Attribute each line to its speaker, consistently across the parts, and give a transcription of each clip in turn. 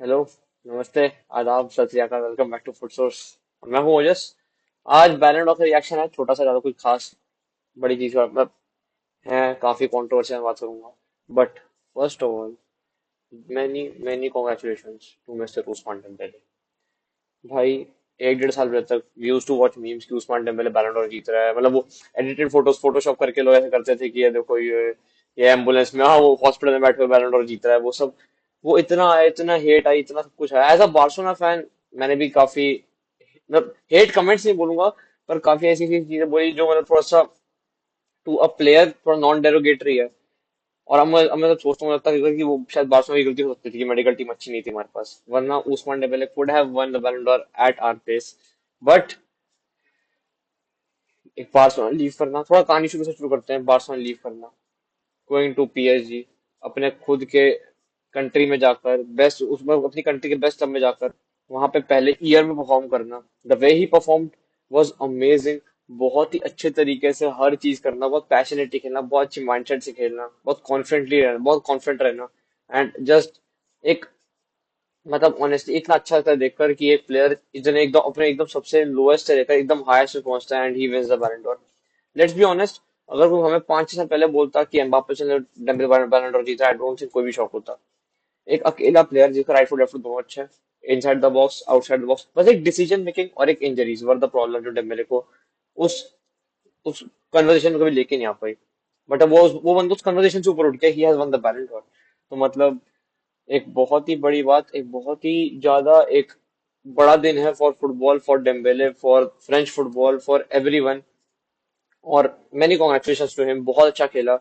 Speaker 1: Hello. नमस्ते। आदाब, सत श्री अकाल। Welcome back to Food Source. मैं हूँ ओजस। आज बैलेंड का रिएक्शन है, छोटा सा, ज्यादा कोई खास बड़ी चीज का मतलब है। काफी कंट्रोवर्शियल बात करूंगा। But first of all, many many congratulations to mister Ousmane Dembele. भाई, 1 डेढ़ साल पहले तक we used to watch memes कि उस्मान डेम्बेले बैलेंड जीत रहा है। मतलब वो एडिटेड फोटोज फोटोशॉप करके लोग ऐसे करते थे कि ये देखो, ये एम्बुलेंस में, हाँ, वो हॉस्पिटल में बैठे हुए बैलेंड जीत रहा है, वो सब। वो इतना हेट आई, इतना सब कुछ है। एज अ बार्सिलोना फैन मैंने भी काफी, मतलब हेट कमेंट्स नहीं बोलूंगा, पर काफी ऐसी ऐसी चीजें बोली जो मतलब थोड़ा सा टू अ प्लेयर थोड़ा नॉन डेरोगेटरी है। और अब मैं तो सोचता हूँ, लगता है कि वो शायद बार्सिलोना की गलती हो सकती थी कि मेडिकल टीम अच्छी नहीं थी हमारे पास, वरना Ousmane Dembele could have won the Ballon d'Or at our place. But एक बार्सिलोना लीव करना, थोड़ा कहानी शुरू से शुरू करते हैं। बार्सिलोना लीव करना, गोइंग टू पीएसजी, अपने खुद के कंट्री में जाकर बेस्ट, उसमें अपनी कंट्री के बेस्ट क्लब में जाकर वहां पे पहले ईयर में परफॉर्म करना। The way he perform was amazing. बहुत ही अच्छे तरीके से हर चीज करना, बहुत पैशनेटली खेलना, बहुत अच्छी माइंडसेट से खेलना, बहुत कॉन्फिडेंटली रहना, बहुत कॉन्फिडेंट रहना। एंड जस्ट एक, मतलब ऑनेस्टली इतना अच्छा लगता है देखकर कि एक प्लेयर इतने एकदम अपने एकदम सबसे लोएस्ट से लेकर एकदम हाईएस्ट में पहुंचता है and he wins the Ballon d'Or. Let's be honest, अगर कोई हमें 5 6 साल पहले बोलता कि एम्बाप्पे से डेम्बेले बैलन डोर जीता, आई डोंट थिंक कोई भी शौक होता। एक अकेला प्लेयर जिसका राइट फुट लेफ्ट फुट दोनों अच्छा है, inside the box outside the box, बस एक डिसीजन मेकिंग और एक इंजरीज वर द प्रॉब्लम जो डेम्बेले को उस उस कन्वर्सेशन में कभी लेके नहीं आ पाई। बट अब वो बंदा उस कन्वर्सेशन से ऊपर उठ गया, ही has one the Ballon door. तो मतलब एक बहुत ही बड़ी बात, एक बहुत ही ज्यादा एक बड़ा दिन है for football, for Dembele, for French football, for everyone. और मैनी कॉन्ग्रेचुलेशन टू हिम, बहुत अच्छा खेला।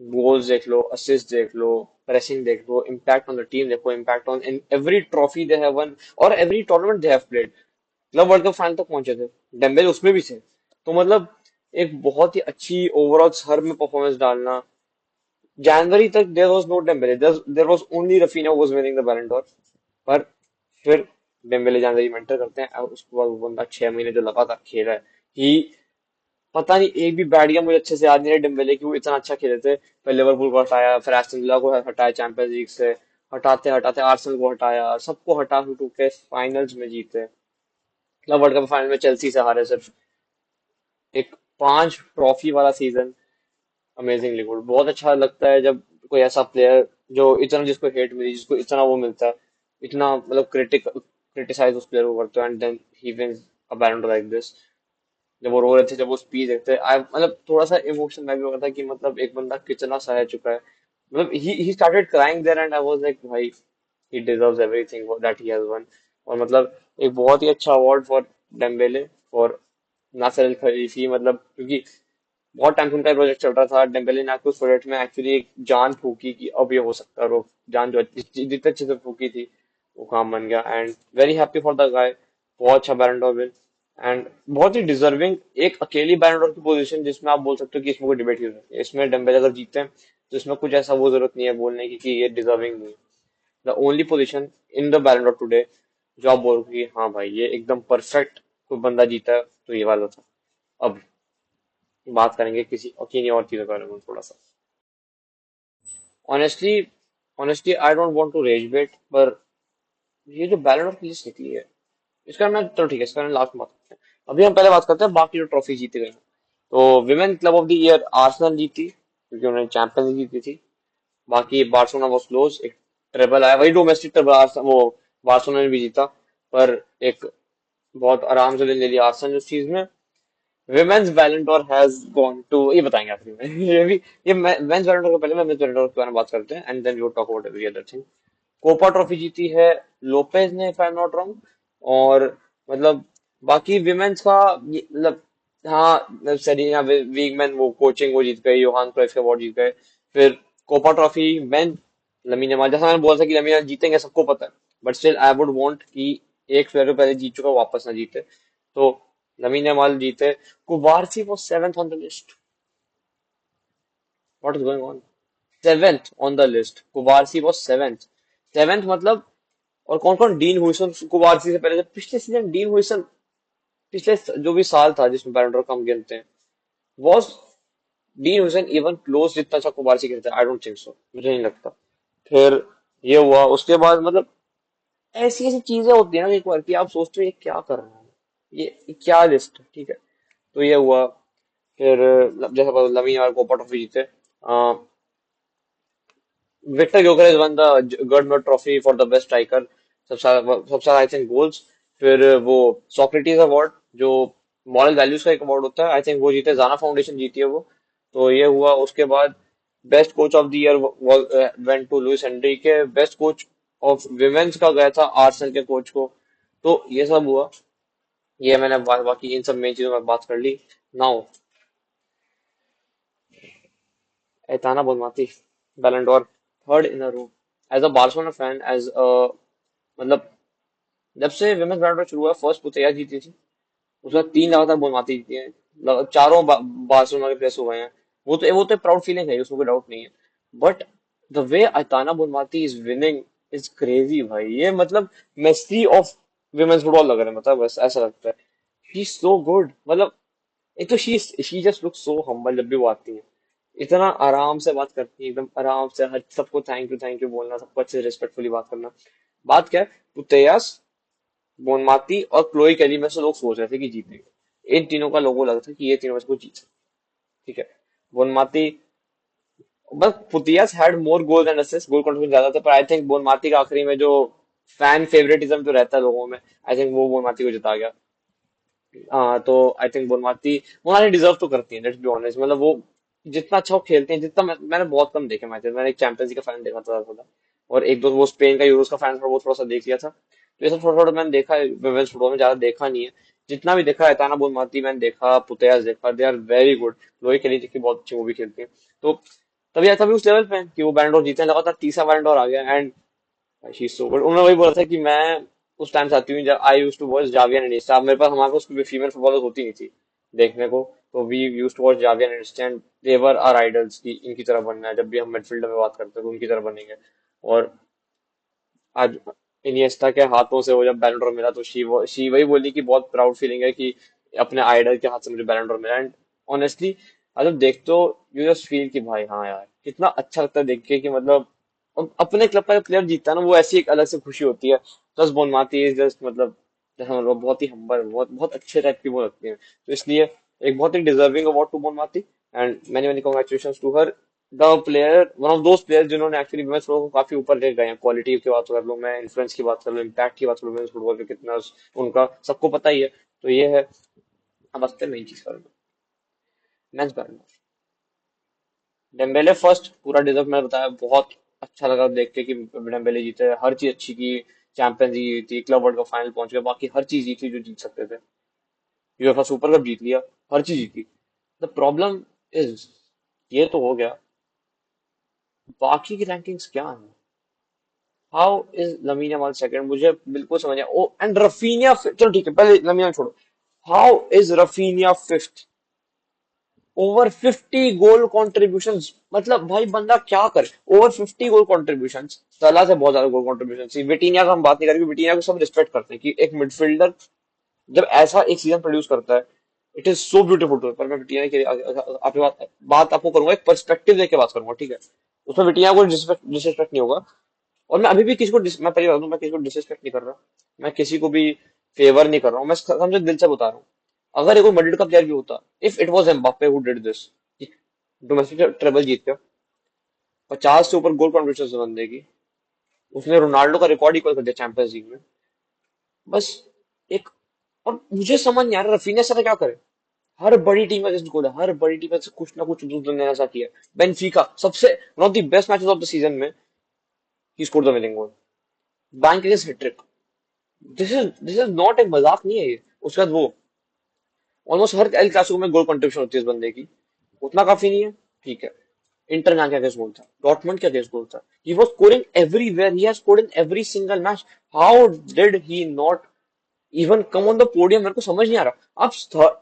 Speaker 1: गोल्स देख लो, असिस्ट देख लो, प्रेसिंग देख लो, इम्पैक्ट ऑन द टीम देखो, impact on in every trophy they have won और every tournament they have played. Club world cup final तक पहुंचे थे, डेम्बेले उसमें भी थे। तो मतलब एक बहुत ही अच्छी ओवरऑल हर में परफॉर्मेंस डालना। जनवरी तक there was no Dembele, there was only Raphinha was winning the Ballon d'Or. पर फिर डेम्बेले जनवरी में एंटर करते हैं और उसके बाद वो बंदा 6 महीने जो लगातार खेला है, ही, पता नहीं एक भी बैट गया मुझे अच्छे से याद नहीं है डेम्बेले की, वो इतना अच्छा खेले थे। फिर लिवरपूल को हटाया, फिर एस्टन विला को हटाया चैंपियंस लीग से, हटाते हटाते आर्सेनल को हटाया, सबको हटा हटू के फाइनल्स में जीते। क्लब वर्ल्ड कप फाइनल में चेल्सी से हारे सिर्फ। एक 5 ट्रॉफी वाला सीजन, अमेजिंगली गुड। बहुत अच्छा लगता है जब कोई ऐसा प्लेयर जो इतना, जिसको हेट मिली, जिसको इतना वो मिलता है, इतना मतलब क्रिटिसाइज उस प्लेयर को करते हैं and then he wins a Ballon d'Or like this. जब वो रो रहे थे, जब वो स्पीच देखते, आई मतलब थोड़ा सा इमोशन मैं भी हो रहा था कि मतलब एक बंदा कितना सह चुका है। मतलब ही started crying there and I was like, भाई, he deserves everything that he has won. और मतलब एक बहुत ही अच्छा award for Dembele, for Nasser Al Khelaifi, मतलब क्योंकि बहुत टाइम से उनका प्रोजेक्ट चल रहा था। डेम्बेले ने आके उस प्रोजेक्ट में एक्चुअली एक जान फूकी कि अब ये हो सकता है। और वो जान जो जितने अच्छे से फूकी थी, वो काम बन गया। And very happy for the guy. बहुत अच्छा बैलन डोर विन एंड बहुत ही डिजर्विंग। एक अकेली बैलन डोर की पोजीशन जिसमें आप बोल सकते हो कि इसमें कोई डिबेट ही नहीं है। इसमें डेम्बेले अगर जीते हैं तो इसमें कुछ ऐसा वो जरूरत नहीं है बोलने की कि ये डिजर्विंग नहीं है। The only position in the Ballon door today जो आप बोल कि हाँ भाई, ये एकदम परफेक्ट कोई बंदा जीता है, तो ये वाला था। अब बात करेंगे किसी और किन्हीं और चीजों के बारे में थोड़ा सा। Honestly, honestly I don't want to rage bait, पर ये जो बैलन ऑफ लिस्ट निकली है, इसका मैं, चलो ठीक है, इसका लास्ट में बात करते हैं। अभी हम पहले बात करते हैं बाकी जो ट्रॉफी जीते गए हैं। तो women club of the year Arsenal जीती क्योंकि उन्होंने चैंपियंस लीग जीती थी। बाकी बार्सिलोना वाज क्लोज, एक ट्रेबल आया, वही डोमेस्टिक ट्रेबल वो बार्सिलोना ने भी जीता। पर एक बहुत आराम से ले लिया आर्सेनल उस चीज में। विमेन्स बैलन डोर हैज गॉन टू, ये बताएंगे आखिरी में ये भी, ये मेंस बैलन डोर के पहले मेंस बैलन डोर के बारे में बात करते हैं and then we will talk about every other thing. Copa trophy जीती है लोपेज ने, if I am not wrong. और मतलब बाकी विमेन्स का मतलब, हाँ, सेरेना वीगमैन वो कोचिंग वो जीत गए, योहान क्राइफ अवार्ड जीत गए। फिर Copa trophy man, lamin Yamal, जैसा मैंने बोला था कि लमीन यमाल जीतेंगे सबको पता है, but still I would want कि एक प्लेयर पहले जीत चुका वापस ना जीते। तो लमीन यमाल जीते। कुबारसी was seventh on the list. What is going on? Seventh on the list. कुबारसी was seventh. Seventh मतलब, और कौन कौन, डीन हुइसन कुबारसी से पहले, जब पिछले सीजन डीन हुइसन, पिछले जो भी साल था जिसमें बैलन डोर कम गिनते हैं, was डीन हुइसन इवन क्लोज जितना अच्छा कुबारसी खेलता है? आई डोंट थिंक सो, मुझे नहीं लगता। फिर ये हुआ उसके बाद, मतलब ऐसी ऐसी चीजें होती है ना एक बार कि आप सोचते हो ये क्या कर रहे हैं, ये क्या लिस्ट है, ठीक है। तो ये हुआ। फिर जैसे लमीन यार कोपा ट्रॉफी जीते। Viktor Gyokeres won the Gerd Muller trophy for the best striker, सबसे आई थिंक गोल्स। फिर वो सोक्रेटिस अवार्ड जो मॉरल वैल्यूज का एक अवार्ड होता है, आई थिंक वो जीते, जाना फाउंडेशन जीती है वो। तो ये हुआ। उसके बाद best coach of the year went to Luis Enrique. Best coach of women's का गया था आर्सेनल के कोच को। तो ये सब हुआ। ये मैंने बाकी इन सब मेन चीजों में बात कर ली। Now Aitana Bonmati, Ballon d'Or, third in a row. As a Barcelona fan, as a मतलब जब से विमेंस बैडमिंटन शुरू हुआ, फर्स्ट पुतैया जीती थी, उसके बाद तीन लगातार बोनमाती जीती है। चारों बार्सिलोना के प्लेस हुए हैं। वो तो प्राउड फीलिंग है, उसमें कोई डाउट नहीं है। But the way Aitana Bonmati is winning is crazy भाई। ये मतलब मेसी ऑफ विमेंस फुटबॉल लग रहा है, मतलब बस ऐसा लगता है। शी इज सो गुड, मतलब एक तो she just look so humble जब भी वो आती है। इतना आराम से बात करती है, एकदम आराम से हर सबको थैंक यू बोलना, सबको अच्छे से रिस्पेक्टफुली बात करना। बात क्या है, पुतेयास, बोनमाती और क्लोई केली में से लोग सोच रहे थे कि जीतेंगे। इन तीनों का लोगों लगा था कि ये तीनों में से कोई जीत सकता है, ठीक है। बोनमाती, बस Putellas had more goal and assist, goal contribution ज्यादा थे, पर आई थिंक बोनमाती का आखिरी में जो फैन फेवरेटिज्म जो रहता है लोगों में, आई थिंक वो बोनमाती को जिता गया। हाँ, तो I think Bonmati Bonmati deserve तो करती है, लेट्स बी ऑनेस्ट। मतलब वो जितना अच्छा वो खेलते हैं, जितना मैंने बहुत कम देखे मैचेस। मैंने एक चैंपियंस लीग का फाइनल देखा था थोड़ा, और एक दो वो स्पेन का यूरोस का फाइनल था, वो थोड़ा सा देख लिया था। तो ये सब थोड़ा थोड़ा मैंने देखा है वुमेन्स फुटबॉल में, ज्यादा देखा नहीं है। जितना भी देखा है, ताना बोनमाती मैंने देखा, पुतेयास देखा, दे आर वेरी गुड। लोही खेली थी कि बहुत अच्छी मूवी खेलती है। तो तभी तभी उस लेवल पे हैं कि वो बैलेंड डोर जीते हैं, लगातार तीसरा बैलेंड डोर आ गया। And she so good. उन्होंने वही बोला था कि मैं उस टाइम से आती हूँ जब I use to watch Xavi and Iniesta. अब मेरे पास, हमारे पास कोई फीमेल फुटबॉलर होती नहीं थी देखने को, तो we use to watch Xavi and Iniesta and they were our idols की इनकी तरह बनना है। जब भी हम मिडफील्डर में बात करते हैं तो उनकी तरह बनेंगे। और आज इनिएस्टा के हाथों से वो जब बैलन डोर मिला, तो शी वही बोली कि बहुत प्राउड फीलिंग है कि अपने आइडल के हाथ से मुझे बैलन डोर मिला। एंड ऑनेस्टली जब देखते हो, यू जस्ट फील कि भाई हाँ यार, कितना अच्छा लगता है देख के कि मतलब अपने क्लब का प्लेयर जीतता है ना, वो ऐसी एक अलग से खुशी होती है। प्लस बोनमाती इज जस्ट मतलब जैसा मतलब बहुत ही हम्बल, बहुत बहुत अच्छे टाइप की वो लगती है। तो इसलिए एक बहुत ही deserving award to Bonmati. And many many congratulation to her, the player, one of those player जिन्होंने एक्चुअली वुमेन्स फुटबॉल को काफी ऊपर ले गए हैं। क्वालिटी की बात कर लूं मैं, इन्फ्लुएंस की बात कर लूं, इम्पैक्ट की बात करूं, वुमेन्स फुटबॉल पे कितना उनका सबको पता ही है। तो ये है। अब आते हैं मेन चीज पर, मेंस बैलेंडोर। डेम्बेले फर्स्ट पूरा डिजर्व, मैंने बताया, बहुत अच्छा लगा देख के कि डेम्बेले जीते, हर चीज अच्छी की। चैंपियंस लीग जीती, क्लब वर्ल्ड कप फाइनल पहुंच गए, बाकी हर चीज जीती जो जीत सकते थे। यूएफए सुपर कप जीत लिया, हर चीज जीती। द प्रॉब्लम इज, ये तो हो गया, बाकी की रैंकिंग्स क्या है। How is Lamine Yamal second, मुझे बिल्कुल समझ नहीं। ओ एंड रफीनिया, चलो ठीक है, पहले लमीन यमाल छोड़ो। How is Raphinha fifth, over 50 goal contribution. मतलब भाई बंदा क्या करे, ओवर 50 गोल कॉन्ट्रीब्यूशन। सलाह से बहुत ज्यादा गोल कॉन्ट्रीब्यूशन। विटीनिया का हम बात नहीं करेंगे, विटीनिया को सब रिस्पेक्ट करते हैं कि एक मिडफील्डर जब ऐसा एक सीजन प्रोड्यूस करता है, it is so beautiful too. पर मैं विटीनिया की आपकी बात आपको करूंगा, एक पर्सपेक्टिव देके बात करूंगा, ठीक है। उसमें विटीनिया को डिसरिस्पेक्ट नहीं होगा। और मैं अभी भी किसी को मैं पहली बात मैं किसी को डिसरिस्पेक्ट नहीं कर रहा। मैं किसी को भी फेवर नहीं कर रहा हूँ, मैं समझे दिल से बता रहा हूँ। अगर एक कोई मड्रिड का प्लेयर भी होता, if it was Mbappe who did this, domestic treble जीत के 50 से ऊपर गोल कॉन्ट्रीब्यूशन बंदे की, उसने रोनाल्डो का रिकॉर्ड इक्वल कर दिया चैंपियंस लीग में। बस एक, और मुझे समझ नहीं आ रहा रफीनिया से क्या करे। हर बड़ी टीम का अगेंस्ट गोल है, हर बड़ी टीम का कुछ ना कुछ दूसरा नया सा किया। बेनफिका सबसे one of the best matches of the season में ही scored the winning goal, bank against hattrick. This is not एक मजाक नहीं है ये। उसके बाद वो ऑलमोस्ट हर एल क्लासिको में गोल कंट्रीब्यूशन होती है इस बंदे की। उतना काफी नहीं है, ठीक है। इंटर मैच के अगेंस्ट गोल था, डॉर्टमुंड के अगेंस्ट गोल था, he was scoring everywhere, he has scored in every single match. How did he not even come on the podium, मेरे को समझ नहीं आ रहा। आप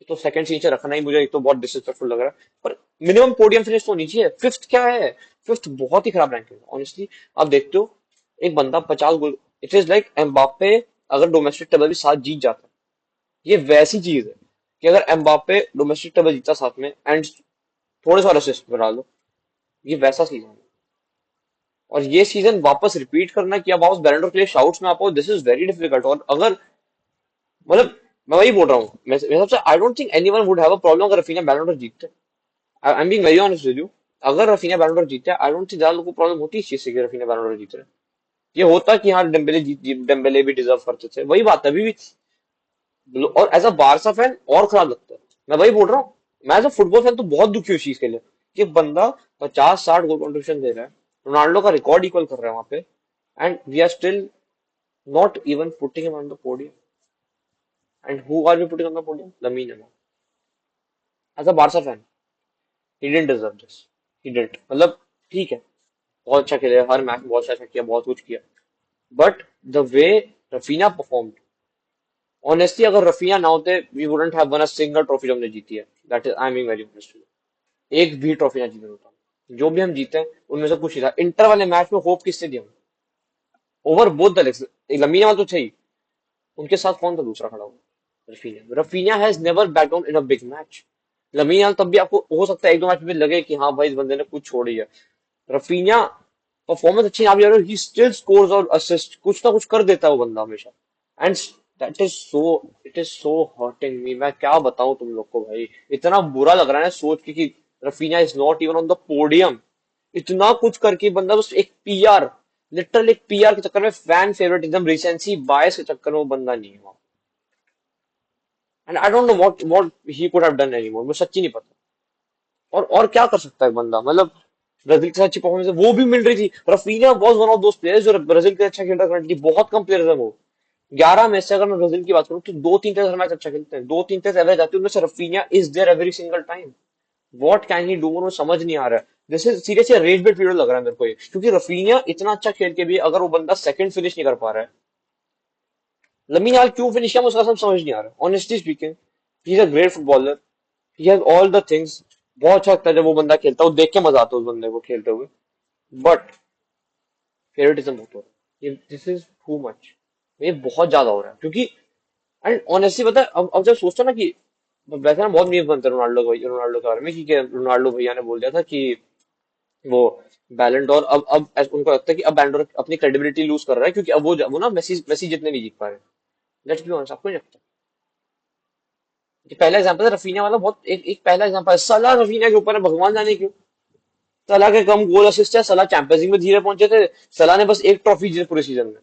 Speaker 1: तो सेकंड नीचे रखना ही मुझे एक तो बहुत डिसरिस्पेक्टफुल लग रहा है, पर मिनिमम पोडियम फिनिश तो होनी चाहिए। फिफ्थ क्या है, फिफ्थ बहुत ही खराब रैंकिंग है ऑनेस्टली। आप देखते हो एक बंदा 50 गोल, इट इज लाइक एम्बाप्पे अगर डोमेस्टिक टेबल भी साथ जीत जाता, ये वैसी चीज है कि अगर एम्बाप्पे डोमेस्टिक टेबल जीता साथ में एंड थोड़े से और असिस्ट बढ़ा लो, ये वैसा सीजन है। और ये सीजन वापस रिपीट करना कि अब वापस बैलेंडोर के लिए शाउट्स में आपको, दिस इज वेरी डिफिकल्ट। और अगर मतलब मैं वही बोल रहा हूँ, मेरे मेरे हिसाब से I don't think anyone would have a problem अगर रफीना बैलेंडोर जीतते। आई am being very honest with you. अगर रफीना बैलेंडोर जीतते, आई डोंट थिंक ज्यादा लोगों को प्रॉब्लम होती इस चीज से कि रफीना बैलेंडोर जीत रहे। ये होता कि हाँ डेम्बेले डेम्बेले भी डिजर्व करते थे, वही बात है अभी भी। और एज अ बारसा फैन और खराब लगता है। मैं वही बोल रहा हूँ, मैं एज अ फुटबॉल फैन तो बहुत दुखी हूँ इस चीज के लिए कि बंदा 50-60 गोल कंट्रीब्यूशन दे रहा है, रोनाल्डो का रिकॉर्ड इक्वल कर रहा है वहां पे, and we are still not even putting him on the podium. And who are we putting on the podium? Lamine Yamal. As a Barca fan, he didn't deserve this. He didn't, मतलब ठीक है, बहुत अच्छा खेले, हर match में बहुत अच्छा किया, बहुत कुछ किया, but the way Raphinha perform, honestly अगर रफीना ना होते we wouldn't have won a single trophy जो हमने जीती है। That is I am being very honest. एक भी ट्रॉफी ना जीते होता, जो भी हम जीते हैं उनमें से कुछ नहीं था। इंटर वाले मैच में होप किससे दिया? Over both the legs, Lamine Yamal तो थे ही, उनके साथ कौन था दूसरा खड़ा हुआ? Raphinha. Raphinha has never back down in a big match. Lamine Yamal तब भी आपको हो सकता है एक दो मैच में लगे कि हाँ भाई इस बंदे ने कुछ छोड़ी है। रफीना परफॉर्मेंस अच्छी ना भी हो, ही स्टिल स्कोर्स और असिस्ट, कुछ ना कुछ कर देता है वो बंदा हमेशा। And that is so, it is so hurting me. मैं क्या बताऊं तुम लोग को भाई, इतना बुरा लग रहा है ना सोच के कि Rafina is not even on the podium. इतना कुछ करके बंदा बस एक पीआर, लिटरल एक पीआर के चक्कर में, फैन फेवरेट एकदम रिसेंसी बायस के चक्कर में वो बंदा नहीं है। And I don't know what he could have done anymore, मुझे सच्ची नहीं पता। और क्या कर सकता है बंदा, मतलब ब्राजील के साथ अच्छी परफॉर्मेंस वो भी मिल रही थी। Rafina was one of those players जो ब्राजील के अच्छा खेल रहा है currently। बहुत कम प्लेयर्स है वो। 11 मैच से अगर मैं ब्राजील की बात करूं तो 2-3 टेस्ट हर मैच अच्छा खेलते हैं, 2-3 टेस्ट एवरेज आती है उनमें से Raphinha is there every single time. What can he do, मुझे समझ नहीं आ रहा है। जैसे सीरियसली रेज बेट फील्डर लग रहा है मेरे को ये, क्योंकि रफीना इतना अच्छा खेल के भी अगर वो बंदा सेकंड फिनिश नहीं कर पा रहा है, लमीन यार क्यों फिनिश किया मुझे कसम समझ नहीं आ रहा है honestly speaking. He is a great footballer, he has all the things. बहुत अच्छा लगता है जब वो बंदा खेलता है, वो देख के मजा आता है उस बंदे को खेलते हुए। बट फेवरेटिज्म होता है, ये दिस इज टू मच। ये बहुत ज्यादा हो रहा है क्योंकि, एंड ऑनेस्टली पता है अब जब सोचता हूं ना कि वैसे ना बहुत मीम बनते हैं रोनाल्डो के बारे में कि रोनाल्डो भैया ने बोल दिया था कि वो बैलेंड, और अब उनको लगता है कि अब बैलेंड अपनी क्रेडिबिलिटी लूज कर रहा है क्योंकि अब वो ना मेसी मेसी जितने नहीं जीत पा रहे। लेट्स बी ऑनेस्ट, आपको नहीं लगता? ये पहला एग्जांपल है रफीना वाला, बहुत एक पहला एग्जांपल है। सलाह रफीना के ऊपर है, भगवान जाने क्यों। सलाह के कम गोल असिस्ट है, सलाह चैंपियंस लीग में धीरे पहुंचे थे, सलाह ने बस एक ट्रॉफी जीती पूरे सीजन में,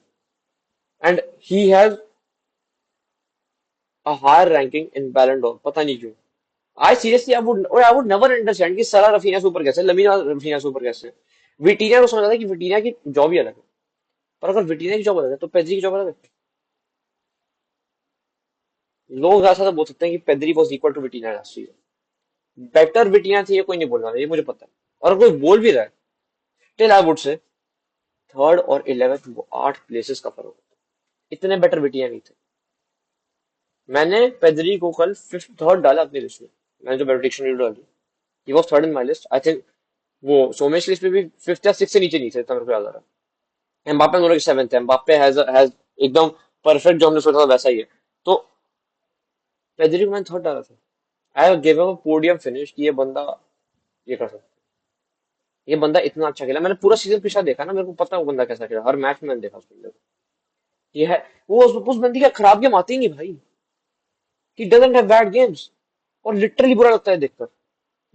Speaker 1: and he has a higher ranking in Ballon d'Or, पता नहीं क्यों। I seriously I would never understand कि सलाह रफीना से ऊपर कैसे, लमीना रफीना से ऊपर कैसे। विटीनिया को समझ आता है कि विटीनिया की जॉब ही अलग है, पर अगर विटीनिया की जॉब अलग है तो पेद्री की जॉब अलग है। लोग ऐसा तो बोल सकते हैं कि Pedri was equal to Vitinha last season, better Vitinha थी, ये कोई नहीं बोल रहा, ये मुझे पता है। और अगर कोई बोल भी रहा है, स्टिल आई वुड से थर्ड और 11th, वो 8 प्लेसेस का फर्क है। इतने बेटर विटीनिया नहीं थे। मैंने पेद्री को कल फिफ्थ थर्ड डाला अपनी लिस्ट में, मैंने जो प्रेडिक्शन वीडियो डाली, he was third in my list I think. वो सोमेश लिस्ट में भी फिफ्थ या सिक्स से नीचे नहीं थे, इतना मेरे को याद आ रहा है। एम्बापे दोनों के सेवेंथ है, एम्बापे हैज एकदम परफेक्ट जो हमने सोचा था वैसा ही है। तो पेद्री को मैंने थर्ड डाला था। I give him a podium finish कि ये बंदा ये कर सकता है। ये बंदा इतना अच्छा खेला, मैंने पूरा सीजन पिछला देखा ना, मेरे को पता है वो बंदा कैसा खेला, हर मैच में मैंने देखा उस बंदे को। ये है वो उस बंदे की खराब गेम आती ही नहीं भाई, he doesn't have bad games. और लिटरली बुरा लगता है देखकर,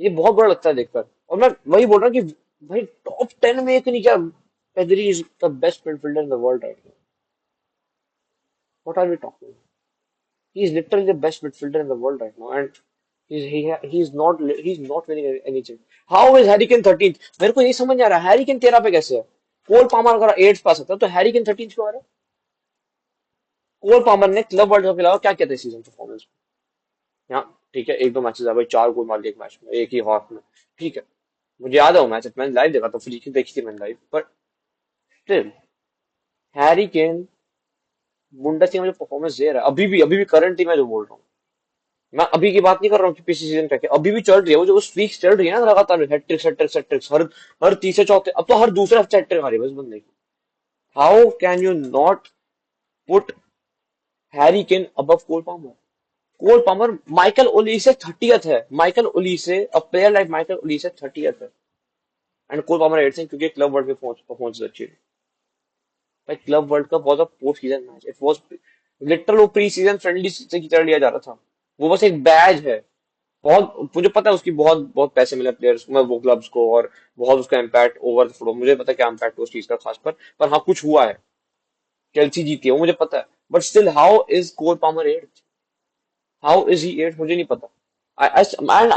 Speaker 1: ये बहुत बुरा लगता है देखकर। और मैं वही बोल रहा हूँ कि भाई टॉप 10 में एक नहीं क्या, Pedri is the best midfielder in the world right now. What are we talking? He is literally the best midfielder in the world right now, and he is not winning anything. How is Harry Kane 13th? मेरे को ये समझ नहीं आ रहा Harry Kane 13 पे कैसे है। Cole Palmer अगर 8 पा सकता है तो हैरी केन 13th क्यों आ रहा है? कोल पामर ने क्लब वर्ल्ड कप के अलावा क्या किया था सीजन परफॉर्मेंस में? हाँ ठीक है, एक दो मैचेस है भाई, 4 गोल मार दिए एक मैच में, एक ही हाफ में, ठीक है। मुझे याद है वो मैच, मैंने लाइव देखा था, फ्री की देखी थी मैंने live, but still Harry Kane Bundesliga में जो परफॉर्मेंस दे रहा है अभी भी करंटली, मैं जो बोल रहा हूँ, मैं अभी की बात नहीं कर रहा हूँ कि पिछले सीजन का, अभी भी चल रही है वो जो स्ट्रीक चल रही है ना लगातार, हैट्रिक्स हैट्रिक्स हैट्रिक्स, हर हर तीसरे चौथे, अब तो हर दूसरे हफ्ते हैट्रिक आ रही है बस बंदे की। How can you not put Harry Kane above Cole Palmer? Cole Palmer Michael Olise 30th है, Michael Olise, a player like Michael Olise 30th है। एंड कोल पामर 8 है क्योंकि क्लब वर्ल्ड में परफॉर्मेंस अच्छी है। भाई club world cup was a post season match, it was literal, वो pre season friendly से की तरह लिया जा रहा था। वो बस एक बैज है। बहुत मुझे पता है उसकी बहुत बहुत पैसे मिले प्लेयर्स में, वो क्लब्स को, और बहुत उसका इम्पैक्ट ओवर फुटबॉल, मुझे पता है क्या इम्पैक्ट उस चीज का खास पर हाँ कुछ हुआ है। चेल्सी जीती है वो मुझे पता है, but still how is Cole Palmer eighth? How is he eighth? मुझे नहीं पता। I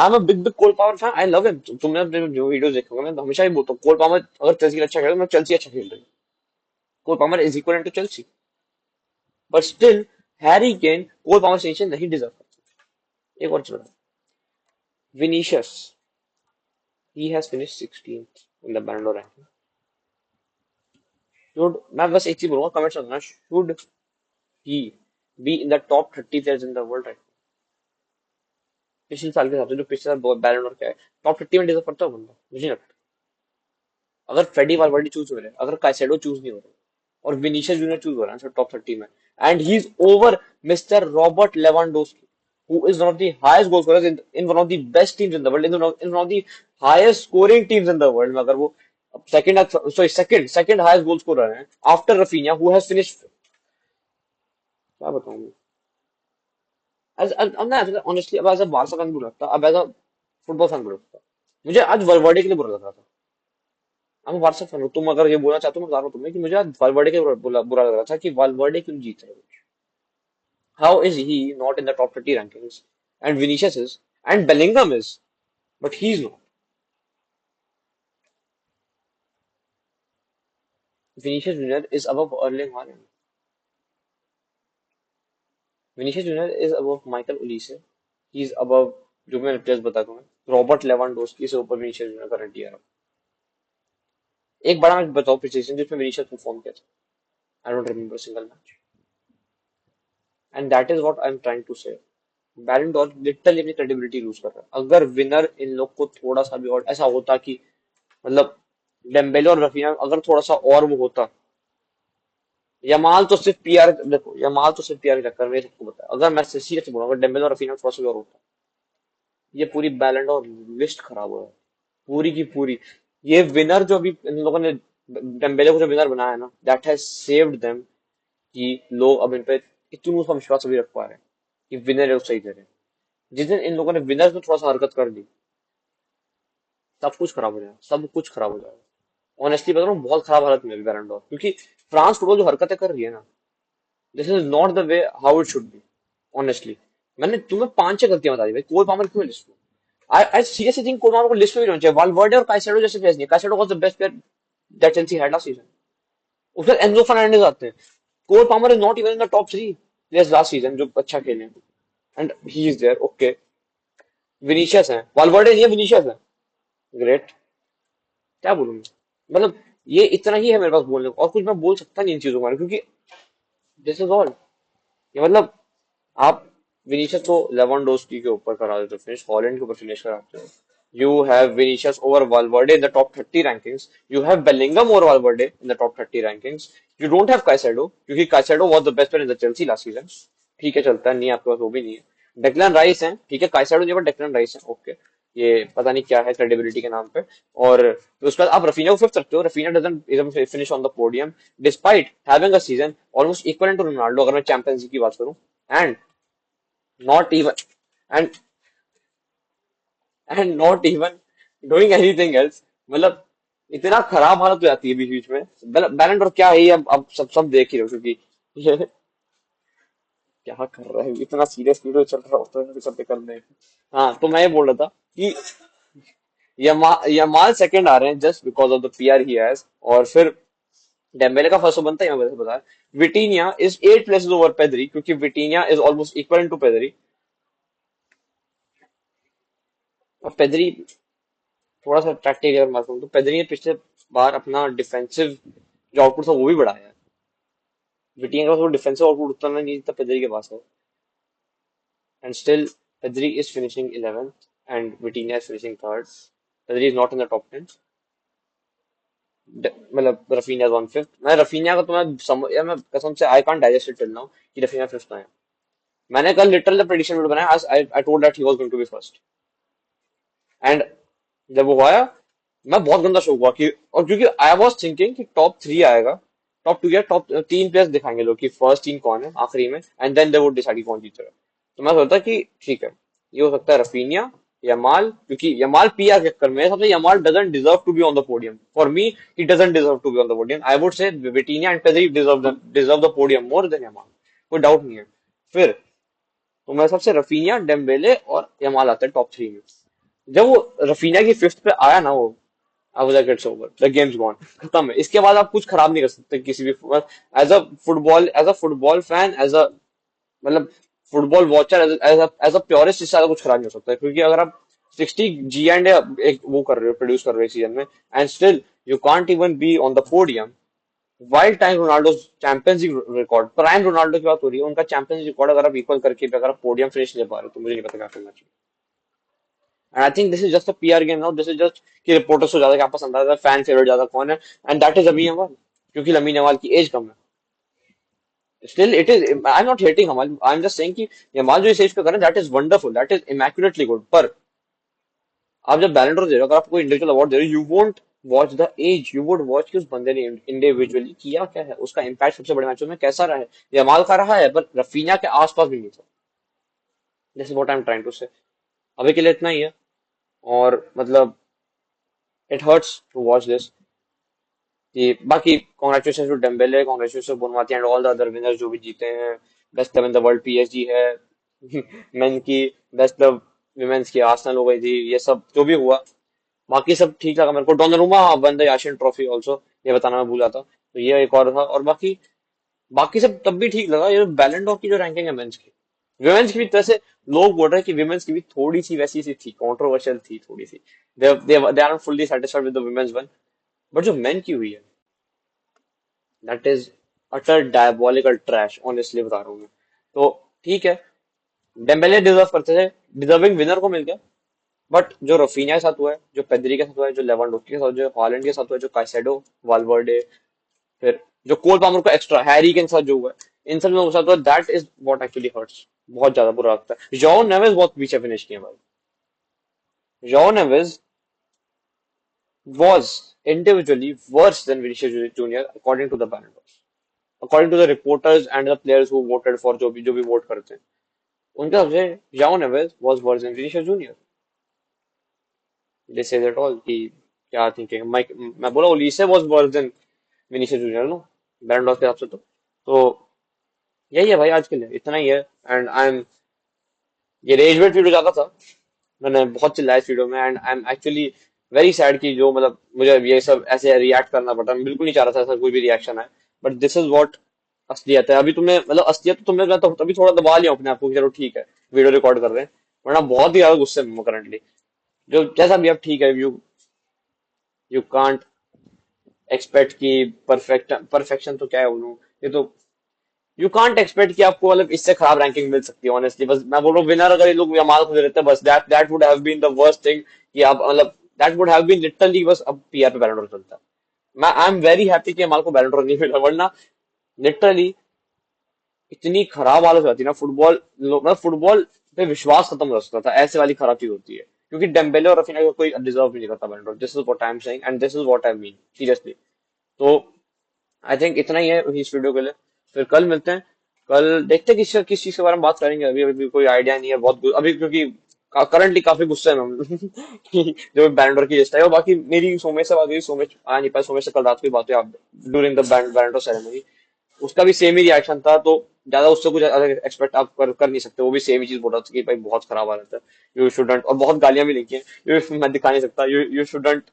Speaker 1: am a big big Cole Palmer fan, I love him. तुमने अपने जो वीडियोस देखे होंगे, मैं तो हमेशा ही बोलता हूँ कोल पामर अगर चेल्सी अच्छा खेले तो मैं चेल्सी अच्छा खेल रही हूँ। Cole Palmer is equal to Chelsea, but still Harry Kane Cole Palmer से नीचे नहीं डिजर्व करता। एक और चीज, Vinicius, he has finished 16th in the Ballon d'Or ranking. Should, मैं बस एक चीज बोलूंगा, कमेंट्स में बताना, should he be in the top 30 players in the world right? पिछले साल के हिसाब से जो पिछले साल बैलोन डोर क्या है, टॉप 50 में डिजर्व करता है वो बंदा? मुझे नहीं लगता। अगर फ्रेडी वालवर्डी चूज हो रहे हैं, अगर काइसेडो चूज नहीं हो रहे, और विनीशियस जूनियर चूज हो रहा है टॉप 30 में, and he is over mister Robert Lewandowski, who is one of the highest goal scorers in one of the best teams in the world, in one of the highest scoring teams in the world में, अगर वो second highest goal scorer है after Raphinha, who has finished, क्या बताऊं मैं। अब ना honestly, अब एज अ बारसा फैन बुरा लगता, अब एज अ फुटबॉल फैन बुरा लगता। मुझे आज वलवर्डे के लिए बुरा लग रहा था। अब मैं बारसा फैन हूं, तुम अगर ये बोलना चाहते हो, मैं बता रहा हूं तुम्हें कि मुझे आज वलवर्डे के लिए बुरा लग रहा था कि वलवर्डे क्यों जीत रहे हैं। How is he not in the top 30 rankings, and Vinicius is, and Bellingham is, but he is not. Vinicius Junior is above Erling Haaland, Vinicius Junior is above Michael Olise, he is above, जो मैं players बता दूं, Robert Lewandowski से ऊपर Vinicius junior currently आ रहा है। एक बड़ा मैच बताओ पिछले सीजन जिसमें विनीशियस परफॉर्म किया था? I don't remember single match, and that is what I am trying to say. Ballon d'Or literally अपनी क्रेडिबिलिटी लूज कर रहा है। अगर विनर इन लोग को थोड़ा सा भी और ऐसा होता कि, मतलब डेम्बेले और रफीना अगर थोड़ा सा और वो होता, यमाल तो सिर्फ पीआर, देखो यमाल तो सिर्फ पीआर के चक्कर में, सबको पता है। अगर मैं सीरियस बोलूं, अगर डेम्बेले और रफीना थोड़ा सा भी और होता, ये पूरी बैलन डॉर लिस्ट खराब हो है, पूरी की पूरी। ये विनर जो अभी इन लोगों ने डेम्बेले को जो विनर बनाया है ना, दैट हैज सेव्ड देम, कि लोग अब इन पे इतना सा विश्वास अभी रख पा रहे हैं कि विनर है वो सही दे रहे हैं। जिस दिन इन लोगों ने विनर में थोड़ा सा हरकत कर दी, सब कुछ खराब हो जाएगा, सब कुछ खराब हो जाएगा। ऑनेस्टली बता रहा हूँ, बहुत खराब हालत में है बैलन डॉर, क्योंकि फ्रांस फुटबॉल जो हरकतें कर रही है ना, this is not the way how it should be. Honestly, मैंने तुम्हें 5-6 गलतियां बता दी भाई, कोल पामर क्यों लिस्ट में? I seriously think Cole Palmer को लिस्ट में भी नहीं होना चाहिए। वालवर्डे और काइसेडो जैसे प्लेयर्स नहीं, Caicedo was the best player that Chelsea had last season. उसके बाद एनजो फर्नांडिस आते हैं। Cole Palmer is not even in the top 3 players last season जो अच्छा खेले, and he is there, okay. Vinicius है, वालवर्डे नहीं है, विनीशियस है, ग्रेट। क्या बोलूं मैं, मतलब ये इतना ही है मेरे पास बोलने को, और कुछ मैं बोल सकता नहीं इन चीजों के बारे में, क्योंकि दिस इज ऑल। ये मतलब, आप विनीशियस को लेवेंडोस्की के ऊपर करा देते हो फिनिश, हॉलैंड के ऊपर फिनिश कराते हो। You have Vinicius over Valverde in the top 30 rankings, you have Bellingham over Valverde in the top 30 rankings, you don't have Caicedo, क्योंकि Caicedo was the best player in the Chelsea last season. ठीक है, चलता है, नहीं आपके पास वो भी नहीं है। डेक्लन राइस है, ठीक है, काइसेडो नहीं, पर डेक्लन राइस है, ओके। ये पता नहीं क्या है क्रेडिबिलिटी के नाम पे। और फिर उसके बाद आप रफीना को फिफ्थ रखते हो, Raphinha doesn't finish on the podium despite having a season almost equal to Ronaldo, अगर मैं चैंपियंस लीग की बात करूं, and not even and and not even doing anything else। मतलब इतना खराब हालत हो जाती है बीच बीच में। बैलेंट और क्या है ये, अब सब देख ही रहे हो, क्योंकि ये क्या कर रहा है, इतना सीरियस वीडियो चल रहा होता है सब करने। हाँ, तो मैं ये बोल रहा था कि यमाल सेकंड आ रहे हैं just because of the PR he has, और फिर डेम्बेले का फर्स्ट तो बनता ही है, मैं वैसे बता। Vitinha is 8 places over Pedri, क्योंकि Vitinha is almost equal to Pedri. और पेदरी थोड़ा सा टैक्टिक अगर बात करूं, तो पेदरी ने पिछले बार अपना डिफेंसिव जो आउटपुट था वो भी बढ़ाया है। विटिंगा के पास वो डिफेंसिव आउटपुट उतना नहीं था, पेदरी के पास है। And still Pedri is finishing 11th and Vitinha is finishing third. Pedri is not in the top 10। मतलब रफीनिया इज ऑन फिफ्थ। मैं रफीनिया का तो या मैं कसम से I can't digest it till now कि रफीनिया फिफ्थ आया। मैंने कल लिटरल प्रेडिक्शन वीडियो बनाया, I told that he was going to be first, and जब वो आया, मैं बहुत गंदा शौक हुआ कि, और क्योंकि आई वॉज थिंकिंग कि टॉप 3 आएगा, टॉप 2 या टॉप 3 प्लेयर्स दिखाएंगे लोग कि फर्स्ट 3 कौन है आखिरी में, and then they would decide कौन जीतेगा। तो मैं सोचता कि ठीक है, ये हो सकता है रफीनिया, यमाल, क्योंकि यमाल पीआर के चक्कर में है, सबसे Yamal doesn't deserve to be on the podium for me, he doesn't deserve to be on the podium, I would say Vitinha and Pedri deserve the podium more than Yamal, कोई doubt नहीं है। फिर तो मेरे हिसाब से Raphinha, Dembélé और Yamal आते हैं टॉप 3 में। जब वो रफीनिया की फिफ्थ पे आया ना, वो आई was like it's over, the game's gone, खत्म है, इसके बाद आप कुछ खराब नहीं कर सकते किसी भी, एज अ फुटबॉल फैन, मतलब football watcher, as a purist, इससे ज्यादा कुछ खराब नहीं हो सकता है, क्योंकि अगर आप 60 जी एंड एक वो कर रहे हो, प्रोड्यूस कर रहे हो इस सीजन में, and still you can't even be on the podium, wild time Ronaldo champions league record, prime Ronaldo की बात हो रही है, उनका चैंपियंस लीग रिकॉर्ड अगर आप इक्वल करके भी अगर आप पोडियम फिनिश ले पा रहे हो, तो मुझे नहीं पता क्या करना चाहिए। And I think this is just a PR game now, this is just कि रिपोर्टर्स को ज्यादा क्या पसंद आता है, फैन फेवरेट ज्यादा कौन है, and that is Lamine Yamal, क्योंकि लमीन यमाल की एज कम है। Still it is, I am not hating Yamal, I am just saying कि यमाल जो इस एज पे कर रहा है, that is wonderful, that is immaculately good, पर आप जब बैलेंडोर दे रहे हो, अगर आप कोई इंडिविजुअल अवार्ड दे रहे हो, you won't watch the age, you would watch कि उस बंदे ने इंडिविजुअली किया क्या है, उसका इम्पैक्ट सबसे बड़े मैचों में कैसा रहा है। यमाल का रहा है, पर रफीना के आसपास भी नहीं था। This is what I am trying to say. अभी के लिए इतना ही है, और मतलब it hurts to watch this, कि बाकी congratulation to Dembele, congratulation to Bonmati and all the other winners जो भी जीते हैं। बेस्ट 11 द वर्ल्ड पीएसजी है, मेन की, बेस्ट द विमेंस की आर्सेनल हो गई थी, ये सब जो भी हुआ, बाकी सब ठीक लगा मेरे को। Donnarumma won the Yashin trophy also, ये बताना मैं भूला था, तो ये एक और था, और बाकी बाकी सब तब भी ठीक लगा। ये बैलन डॉर की जो रैंकिंग है मेंस की, विमेंस की भी तरह से लोग बोल रहे हैं कि विमेंस की भी थोड़ी सी वैसी सी थी, कंट्रोवर्शियल थी थोड़ी सी, they are fully satisfied with the women's one, but जो मेन की हुई है, that is utter diabolical trash, honestly बता रहा हूँ मैं। तो ठीक है, डेम्बेले डिजर्व करते थे, डिजर्विंग विनर को मिल गया, बट जो रफीनिया के साथ हुआ है, जो पेद्री के साथ हुआ है, जो लेवेंडोस्की के साथ, जो हॉलैंड के साथ हुआ है, जो काइसेडो, वालवर्डे, फिर जो कोल पामर को एक्स्ट्रा हैरी के साथ जो हुआ है, इन सब लोगों के साथ हुआ, that is what actually hurts, बहुत ज्यादा बुरा लगता है। जोao नेवेज बहुत पीछे फिनिश किया भाई, जोao नेवेज was individually worse than Vinicius Junior according to the Ballon according to the reporters and the players who voted for, जो भी वोट करते हैं, उनके हिसाब से जाओ नेवेज was worse than Vinicius Junior। They say that all कि क्या थिंकिंग, मैं बोला Olise was worse than Vinicius Junior no, Ballon d'Or के हिसाब से। तो यही है भाई, आज के लिए इतना ही है। एंड आई एम, ये रेज वेट वीडियो ज्यादा था, मैंने बहुत चिल्लाया इस वीडियो में, and I am actually very sad कि जो मतलब मुझे ये सब ऐसे रिएक्ट करना पड़ा, मैं बिल्कुल नहीं चाह रहा था ऐसा कोई भी रिएक्शन आए, बट दिस इज व्हाट असलियत है। अभी तुमने मतलब असलियत तो तुमने, मैं तो तभी थोड़ा दबा लिया अपने आप को कि चलो ठीक है, वीडियो रिकॉर्ड कर रहे हैं, वरना बहुत ही ज्यादा गुस्से में करंटली। जो जैसा भी, अब ठीक है, यू यू कांट एक्सपेक्ट कि परफेक्शन तो क्या है उन्होंने, ये तो यू कांट एक्सपेक्ट कि आपको मतलब इससे खराब रैंकिंग मिल सकती है ऑनेस्टली। बस मैं बोल रहा हूँ, विनर अगर ये लोग यमाल खुद रहते हैं, बस that would have been the worst thing, कि आप मतलब that would have been literally, बस अब पीआर पे बैलेंडोर चलता। मैं आई एम वेरी हैप्पी कि यमाल को बैलेंडोर नहीं मिला, वरना लिटरली इतनी खराब हालत हो जाती है ना फुटबॉल, मतलब फुटबॉल पे विश्वास खत्म हो सकता था, ऐसे वाली खराब चीज होती है, क्योंकि डेम्बेले और रफीना को कोई डिजर्व नहीं करता Ballon d'Or. This is what I am saying and this is what I mean seriously. तो आई थिंक इतना ही है इस वीडियो के लिए, फिर कल मिलते हैं। कल देखते हैं किस चीज के बारे में बात करेंगे, अभी अभी कोई आइडिया नहीं है बहुत अभी, क्योंकि करंटली काफी गुस्से में हम कि जो बैंडर की लिस्ट है। और बाकी मेरी सोमेश से बात हुई, सोमेश आ नहीं पाया, सोमेश से कल रात को ही बात हुई आप ड्यूरिंग द बैंडर सेरेमनी, उसका भी सेम ही रिएक्शन था, तो ज्यादा उससे कुछ एक्सपेक्ट आप कर नहीं सकते। वो भी सेम ही चीज बोल रहा था कि भाई बहुत खराब हालत है, यू शुडंट, और बहुत गालियां भी लिखी हैं, मैं दिखा नहीं सकता, यू शुडंट,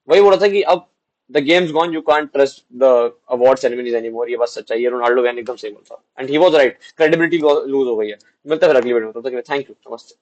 Speaker 1: वही बोल रहा था कि अब the game's gone, you can't trust the award ceremonies anymore, ये बस सच्चाई है। रोनाल्डो वैन एकदम सही बोलता, and he was right, credibility lose हो गई है। मिलता है फिर अगली वीडियो में, तब तक थैंक यू, नमस्ते।